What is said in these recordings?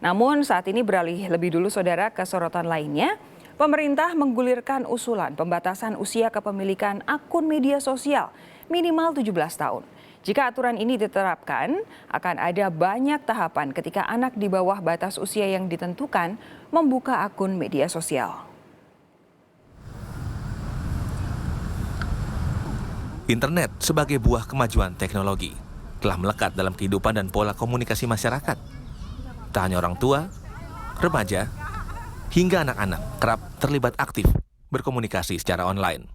Namun saat ini beralih lebih dulu saudara ke sorotan lainnya. Pemerintah menggulirkan usulan pembatasan usia kepemilikan akun media sosial minimal 17 tahun. Jika aturan ini diterapkan, akan ada banyak tahapan ketika anak di bawah batas usia yang ditentukan membuka akun media sosial. Internet sebagai buah kemajuan teknologi telah melekat dalam kehidupan dan pola komunikasi masyarakat. Tak hanya orang tua, remaja, hingga anak-anak kerap terlibat aktif berkomunikasi secara online,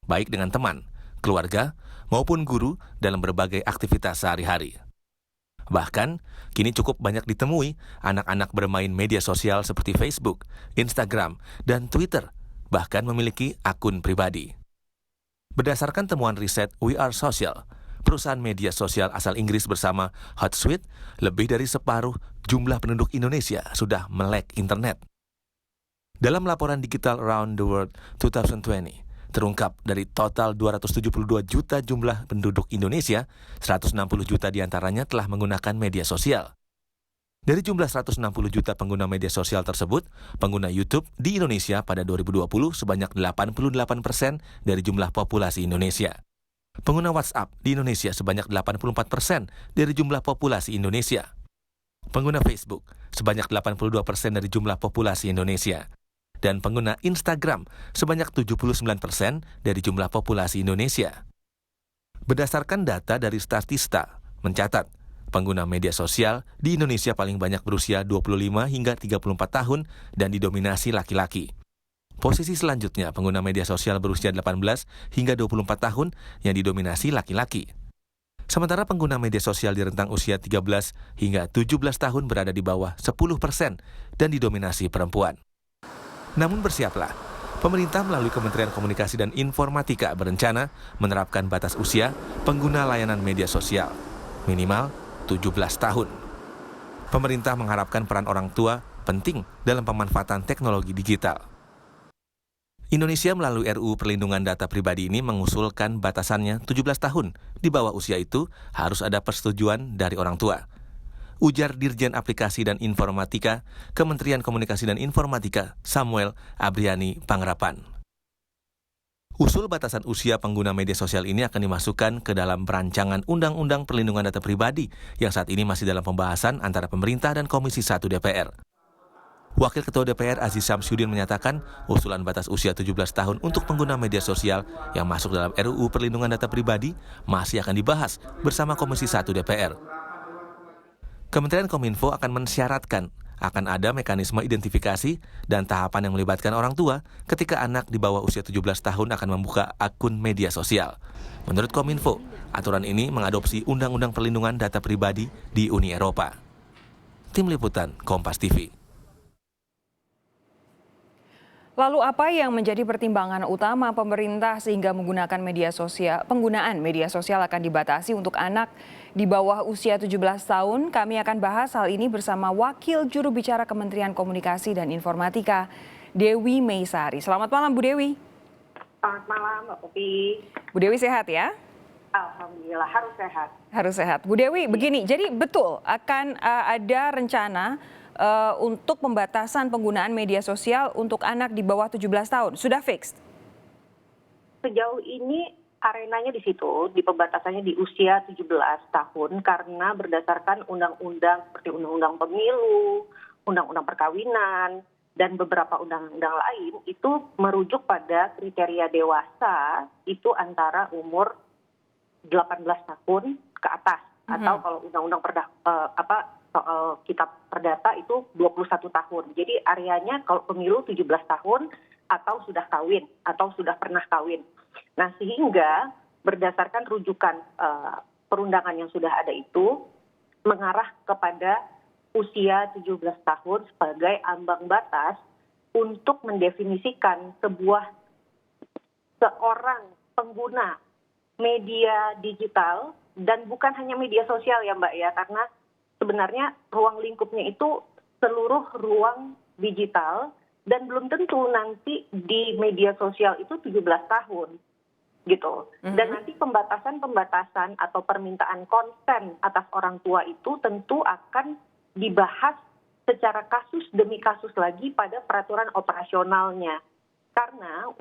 baik dengan teman, keluarga, maupun guru dalam berbagai aktivitas sehari-hari. Bahkan, kini cukup banyak ditemui anak-anak bermain media sosial seperti Facebook, Instagram, dan Twitter, bahkan memiliki akun pribadi. Berdasarkan temuan riset We Are Social, perusahaan media sosial asal Inggris bersama Hootsuite, lebih dari separuh jumlah penduduk Indonesia sudah melek internet. Dalam laporan Digital Around the World 2020, terungkap dari total 272 juta jumlah penduduk Indonesia, 160 juta diantaranya telah menggunakan media sosial. Dari jumlah 160 juta pengguna media sosial tersebut, pengguna YouTube di Indonesia pada 2020 sebanyak 88% dari jumlah populasi Indonesia. Pengguna WhatsApp di Indonesia sebanyak 84% dari jumlah populasi Indonesia. Pengguna Facebook sebanyak 82% dari jumlah populasi Indonesia. Dan pengguna Instagram sebanyak 79% dari jumlah populasi Indonesia. Berdasarkan data dari Statista, mencatat pengguna media sosial di Indonesia paling banyak berusia 25 hingga 34 tahun dan didominasi laki-laki. Posisi selanjutnya pengguna media sosial berusia 18 hingga 24 tahun yang didominasi laki-laki. Sementara pengguna media sosial di rentang usia 13 hingga 17 tahun berada di bawah 10% dan didominasi perempuan. Namun bersiaplah, pemerintah melalui Kementerian Komunikasi dan Informatika berencana menerapkan batas usia pengguna layanan media sosial, minimal 17 tahun. Pemerintah mengharapkan peran orang tua penting dalam pemanfaatan teknologi digital. Indonesia melalui RUU Perlindungan Data Pribadi ini mengusulkan batasannya 17 tahun. Di bawah usia itu harus ada persetujuan dari orang tua. Ujar Dirjen Aplikasi dan Informatika, Kementerian Komunikasi dan Informatika, Samuel Abriani Pangrapan. Usul batasan usia pengguna media sosial ini akan dimasukkan ke dalam perancangan Undang-Undang Perlindungan Data Pribadi yang saat ini masih dalam pembahasan antara pemerintah dan Komisi 1 DPR. Wakil Ketua DPR Aziz Syamsuddin menyatakan usulan batas usia 17 tahun untuk pengguna media sosial yang masuk dalam RUU Perlindungan Data Pribadi masih akan dibahas bersama Komisi 1 DPR. Kementerian Kominfo akan mensyaratkan akan ada mekanisme identifikasi dan tahapan yang melibatkan orang tua ketika anak di bawah usia 17 tahun akan membuka akun media sosial. Menurut Kominfo, aturan ini mengadopsi Undang-Undang Perlindungan Data Pribadi di Uni Eropa. Tim Liputan Kompas TV. Lalu apa yang menjadi pertimbangan utama pemerintah sehingga penggunaan media sosial akan dibatasi untuk anak di bawah usia 17 tahun? Kami akan bahas hal ini bersama Wakil Juru Bicara Kementerian Komunikasi dan Informatika, Dewi Meisari. Selamat malam Bu Dewi. Selamat malam Mbak Popi. Bu Dewi sehat ya? Alhamdulillah harus sehat. Harus sehat. Bu Dewi, begini, jadi betul akan ada rencana untuk pembatasan penggunaan media sosial untuk anak di bawah 17 tahun. Sudah fix? Sejauh ini arenanya di situ, di pembatasannya di usia 17 tahun karena berdasarkan undang-undang seperti undang-undang pemilu, undang-undang perkawinan, dan beberapa undang-undang lain itu merujuk pada kriteria dewasa itu antara umur 18 tahun ke atas. Atau kalau undang-undang soal kitab perdata itu 21 tahun. Jadi areanya kalau pemilu 17 tahun atau sudah kawin atau sudah pernah kawin. Nah sehingga berdasarkan rujukan perundangan yang sudah ada itu mengarah kepada usia 17 tahun sebagai ambang batas untuk mendefinisikan seorang pengguna media digital dan bukan hanya media sosial ya Mbak ya, karena sebenarnya ruang lingkupnya itu seluruh ruang digital dan belum tentu nanti di media sosial itu 17 tahun gitu. Dan nanti pembatasan atau permintaan konsen atas orang tua itu tentu akan dibahas secara kasus demi kasus lagi pada peraturan operasionalnya. Karena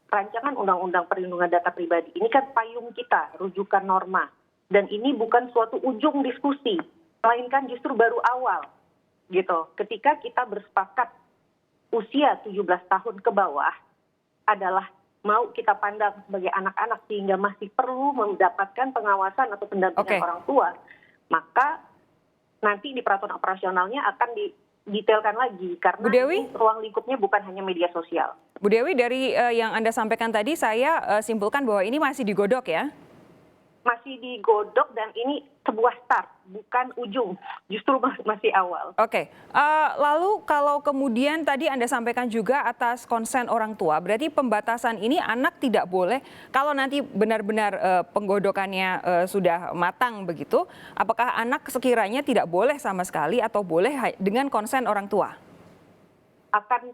rancangan Undang-Undang Perlindungan Data Pribadi ini kan payung kita, rujukan norma. Dan ini bukan suatu ujung diskusi, melainkan justru baru awal. Gitu. Ketika kita bersepakat usia 17 tahun ke bawah adalah mau kita pandang sebagai anak-anak sehingga masih perlu mendapatkan pengawasan atau pendampingan orang tua, maka nanti di peraturan operasionalnya akan didetailkan lagi karena ruang lingkupnya bukan hanya media sosial. Bu Dewi, dari yang Anda sampaikan tadi saya simpulkan bahwa ini masih digodok ya? Masih digodok dan ini sebuah start, bukan ujung, justru masih awal. Oke, lalu kalau kemudian tadi Anda sampaikan juga atas konsen orang tua, berarti pembatasan ini anak tidak boleh, kalau nanti benar-benar penggodokannya sudah matang begitu, apakah anak sekiranya tidak boleh sama sekali atau boleh dengan konsen orang tua? Akan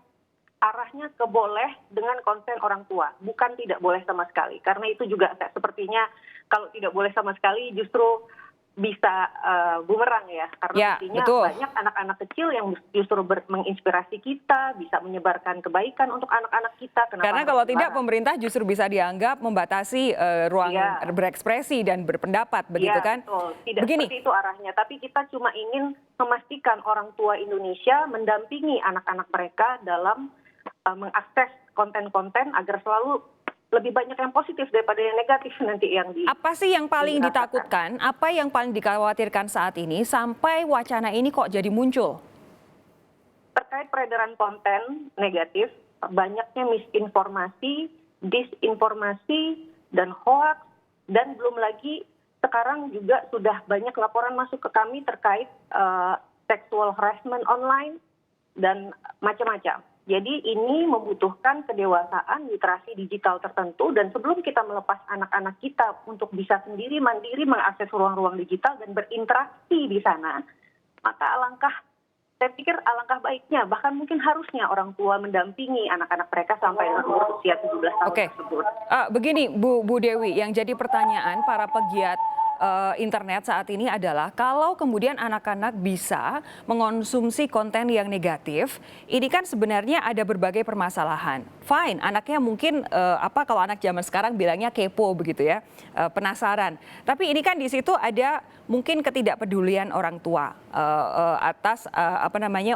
arahnya ke boleh dengan konsen orang tua, bukan tidak boleh sama sekali. Karena itu juga sepertinya kalau tidak boleh sama sekali justru bisa bumerang ya. Karena artinya banyak anak-anak kecil yang justru menginspirasi kita, bisa menyebarkan kebaikan untuk anak-anak kita. Karena kalau tidak pemerintah justru bisa dianggap membatasi ruang berekspresi dan berpendapat, begitu kan? Betul. Tidak seperti itu arahnya, tapi kita cuma ingin memastikan orang tua Indonesia mendampingi anak-anak mereka dalam mengakses konten-konten agar selalu lebih banyak yang positif daripada yang negatif nanti yang Apa sih yang paling ditakutkan, apa yang paling dikhawatirkan saat ini sampai wacana ini kok jadi muncul? Terkait peredaran konten negatif, banyaknya misinformasi, disinformasi, dan hoax, dan belum lagi sekarang juga sudah banyak laporan masuk ke kami terkait sexual harassment online dan macam-macam. Jadi ini membutuhkan kedewasaan literasi digital tertentu dan sebelum kita melepas anak-anak kita untuk bisa sendiri mandiri mengakses ruang-ruang digital dan berinteraksi di sana, maka saya pikir alangkah baiknya bahkan mungkin harusnya orang tua mendampingi anak-anak mereka sampai umur usia 17 tahun tersebut. Begini Bu Dewi, yang jadi pertanyaan para pegiat internet saat ini adalah kalau kemudian anak-anak bisa mengonsumsi konten yang negatif, ini kan sebenarnya ada berbagai permasalahan. Fine, anaknya mungkin kalau anak zaman sekarang bilangnya kepo begitu ya, penasaran. Tapi ini kan di situ ada mungkin ketidakpedulian orang tua atas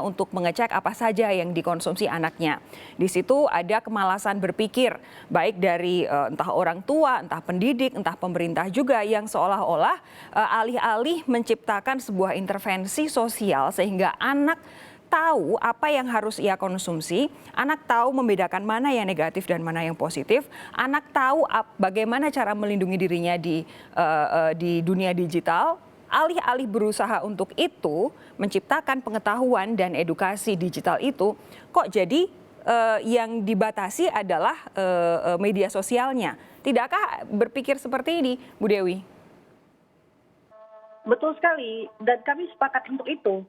untuk mengecek apa saja yang dikonsumsi anaknya. Di situ ada kemalasan berpikir baik dari entah orang tua, entah pendidik, entah pemerintah juga yang seolah-olah alih-alih menciptakan sebuah intervensi sosial sehingga anak tahu apa yang harus ia konsumsi, anak tahu membedakan mana yang negatif dan mana yang positif, anak tahu bagaimana cara melindungi dirinya di dunia digital. Alih-alih berusaha untuk itu, menciptakan pengetahuan dan edukasi digital itu, kok jadi yang dibatasi adalah media sosialnya. Tidakkah berpikir seperti ini, Bu Dewi? Betul sekali, dan kami sepakat untuk itu.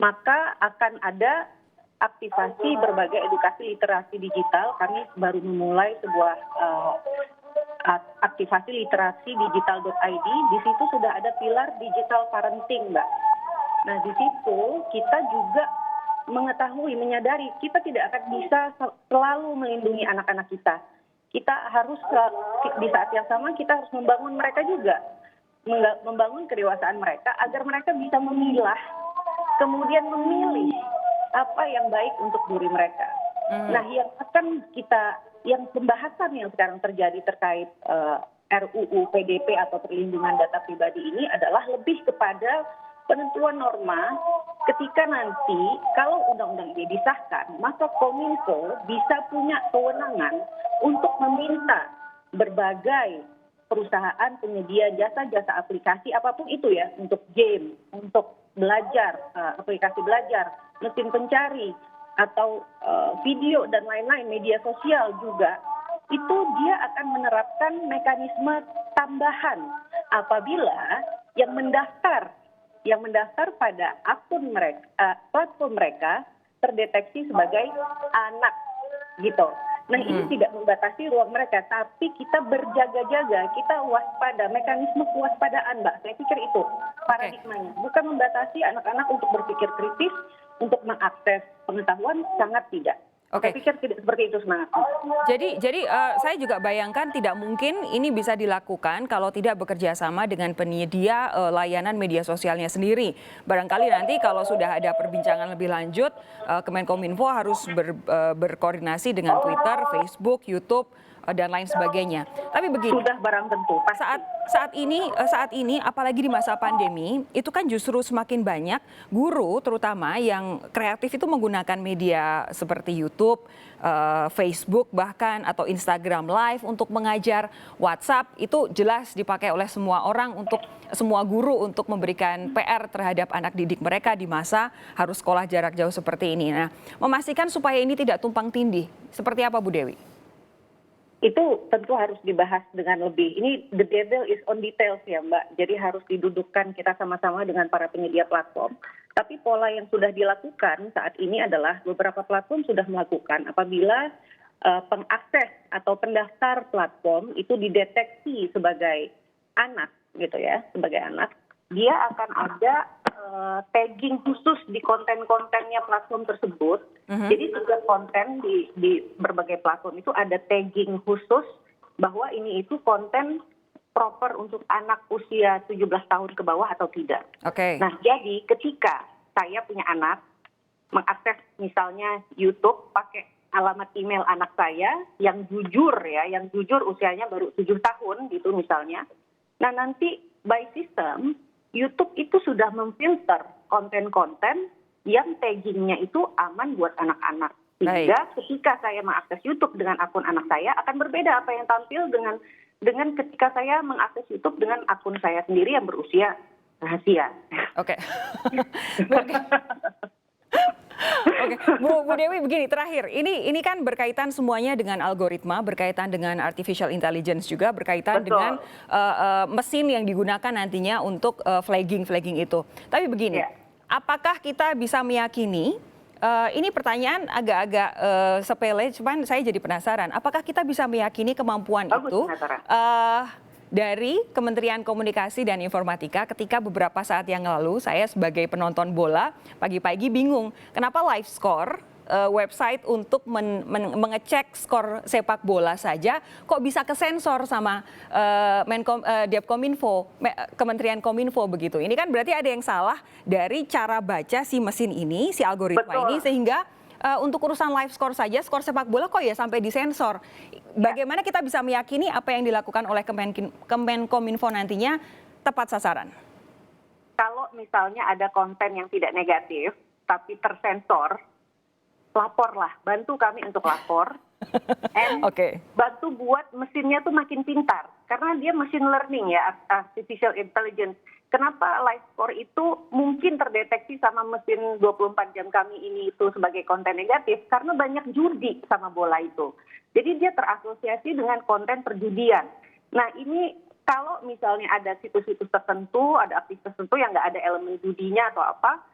Maka akan ada aktivasi berbagai edukasi literasi digital. Kami baru memulai sebuah aktivasi literasi digital.id. Di situ sudah ada pilar digital parenting, Mbak. Nah, di situ kita juga mengetahui, menyadari kita tidak akan bisa selalu melindungi anak-anak kita. Kita harus di saat yang sama kita harus membangun mereka juga. Membangun kedewasaan mereka agar mereka bisa memilah, kemudian memilih apa yang baik untuk diri mereka. Nah, yang pembahasan yang sekarang terjadi terkait RUU PDP atau perlindungan data pribadi ini adalah lebih kepada penentuan norma ketika nanti kalau undang-undang ini disahkan, maka Kominfo bisa punya kewenangan untuk meminta berbagai perusahaan penyedia jasa-jasa aplikasi apapun itu ya, untuk game, untuk belajar, aplikasi belajar, mesin pencari, atau video dan lain-lain, media sosial juga, itu dia akan menerapkan mekanisme tambahan apabila yang mendaftar pada akun mereka, platform mereka terdeteksi sebagai anak gitu. Nah, ini tidak membatasi ruang mereka, tapi kita berjaga-jaga, kita waspada, mekanisme kewaspadaan, Mbak. Saya pikir itu paradigmanya. Bukan membatasi anak-anak untuk berpikir kritis, untuk mengakses pengetahuan sangat tidak. Oke. Saya pikir tidak seperti itu semangatnya. Jadi saya juga bayangkan tidak mungkin ini bisa dilakukan kalau tidak bekerja sama dengan penyedia layanan media sosialnya sendiri. Barangkali nanti kalau sudah ada perbincangan lebih lanjut, Kemenkominfo harus berkoordinasi dengan Twitter, Facebook, YouTube, dan lain sebagainya. Tapi begini. Sudah barang tentu. Saat ini apalagi di masa pandemi itu kan justru semakin banyak guru terutama yang kreatif itu menggunakan media seperti YouTube, Facebook bahkan atau Instagram Live untuk mengajar. WhatsApp itu jelas dipakai oleh semua orang untuk semua guru untuk memberikan PR terhadap anak didik mereka di masa harus sekolah jarak jauh seperti ini. Nah, memastikan supaya ini tidak tumpang tindih. Seperti apa Bu Dewi? Itu tentu harus dibahas dengan lebih. Ini the devil is on details ya Mbak. Jadi harus didudukkan kita sama-sama dengan para penyedia platform. Tapi pola yang sudah dilakukan saat ini adalah beberapa platform sudah melakukan apabila pengakses atau pendaftar platform itu dideteksi sebagai anak gitu ya, sebagai anak, dia akan ada tagging khusus di konten-kontennya platform tersebut. Jadi setiap konten di berbagai platform itu ada tagging khusus bahwa ini itu konten proper untuk anak usia 17 tahun ke bawah atau tidak. Oke. Nah, jadi ketika saya punya anak mengakses misalnya YouTube pakai alamat email anak saya yang jujur usianya baru 7 tahun gitu misalnya. Nah, nanti by system YouTube itu sudah memfilter konten-konten yang taggingnya itu aman buat anak-anak. Sehingga ketika saya mengakses YouTube dengan akun anak saya akan berbeda apa yang tampil dengan ketika saya mengakses YouTube dengan akun saya sendiri yang berusia rahasia. Oke. Oke, Bu Dewi begini terakhir, ini kan berkaitan semuanya dengan algoritma, berkaitan dengan artificial intelligence juga, berkaitan dengan mesin yang digunakan nantinya untuk flagging itu. Tapi begini, apakah kita bisa meyakini, ini pertanyaan agak-agak sepele, cuman saya jadi penasaran, apakah kita bisa meyakini kemampuan itu dari Kementerian Komunikasi dan Informatika ketika beberapa saat yang lalu saya sebagai penonton bola pagi-pagi bingung kenapa live score website untuk mengecek skor sepak bola saja kok bisa kesensor sama Depkominfo, Kementerian Kominfo begitu. Ini kan berarti ada yang salah dari cara baca si mesin ini, si algoritma ini sehingga untuk urusan live score saja, skor sepak bola kok ya sampai disensor. Bagaimana kita bisa meyakini apa yang dilakukan oleh Kemenkominfo nantinya tepat sasaran? Kalau misalnya ada konten yang tidak negatif, tapi tersensor, laporlah. Bantu kami untuk lapor. Bantu buat mesinnya tuh makin pintar. Karena dia machine learning ya, artificial intelligence. Kenapa live score itu mungkin terdeteksi sama mesin 24 jam kami ini itu sebagai konten negatif? Karena banyak judi sama bola itu. Jadi dia terasosiasi dengan konten perjudian. Nah ini kalau misalnya ada situs-situs tertentu, ada aktivitas tertentu yang nggak ada elemen judinya atau apa,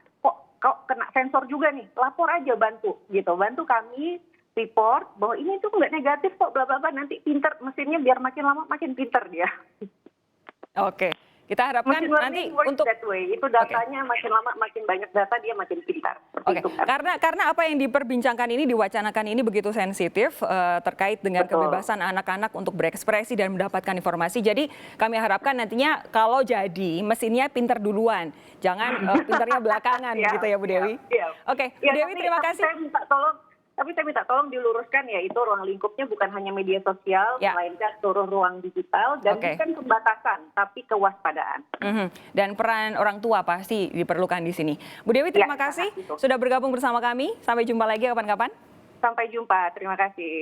kok kena sensor juga nih, lapor aja bantu gitu. Bantu kami report bahwa ini tuh nggak negatif kok, bla bla bla, nanti pinter mesinnya biar makin lama makin pinter dia. Oke. Kita harapkan nanti untuk that way. Itu datanya makin lama makin banyak data dia makin pintar. Karena apa yang diperbincangkan ini diwacanakan ini begitu sensitif terkait dengan kebebasan anak-anak untuk berekspresi dan mendapatkan informasi. Jadi kami harapkan nantinya kalau jadi mesinnya pintar duluan, jangan pintarnya belakangan gitu ya Bu Dewi. Oke, Bu Dewi terima kasih. Tapi saya minta tolong diluruskan ya, itu ruang lingkupnya bukan hanya media sosial, melainkan seluruh ruang digital dan bukan pembatasan, tapi kewaspadaan. Dan peran orang tua pasti diperlukan di sini. Bu Dewi terima kasih sudah bergabung bersama kami. Sampai jumpa lagi kapan-kapan. Sampai jumpa, terima kasih.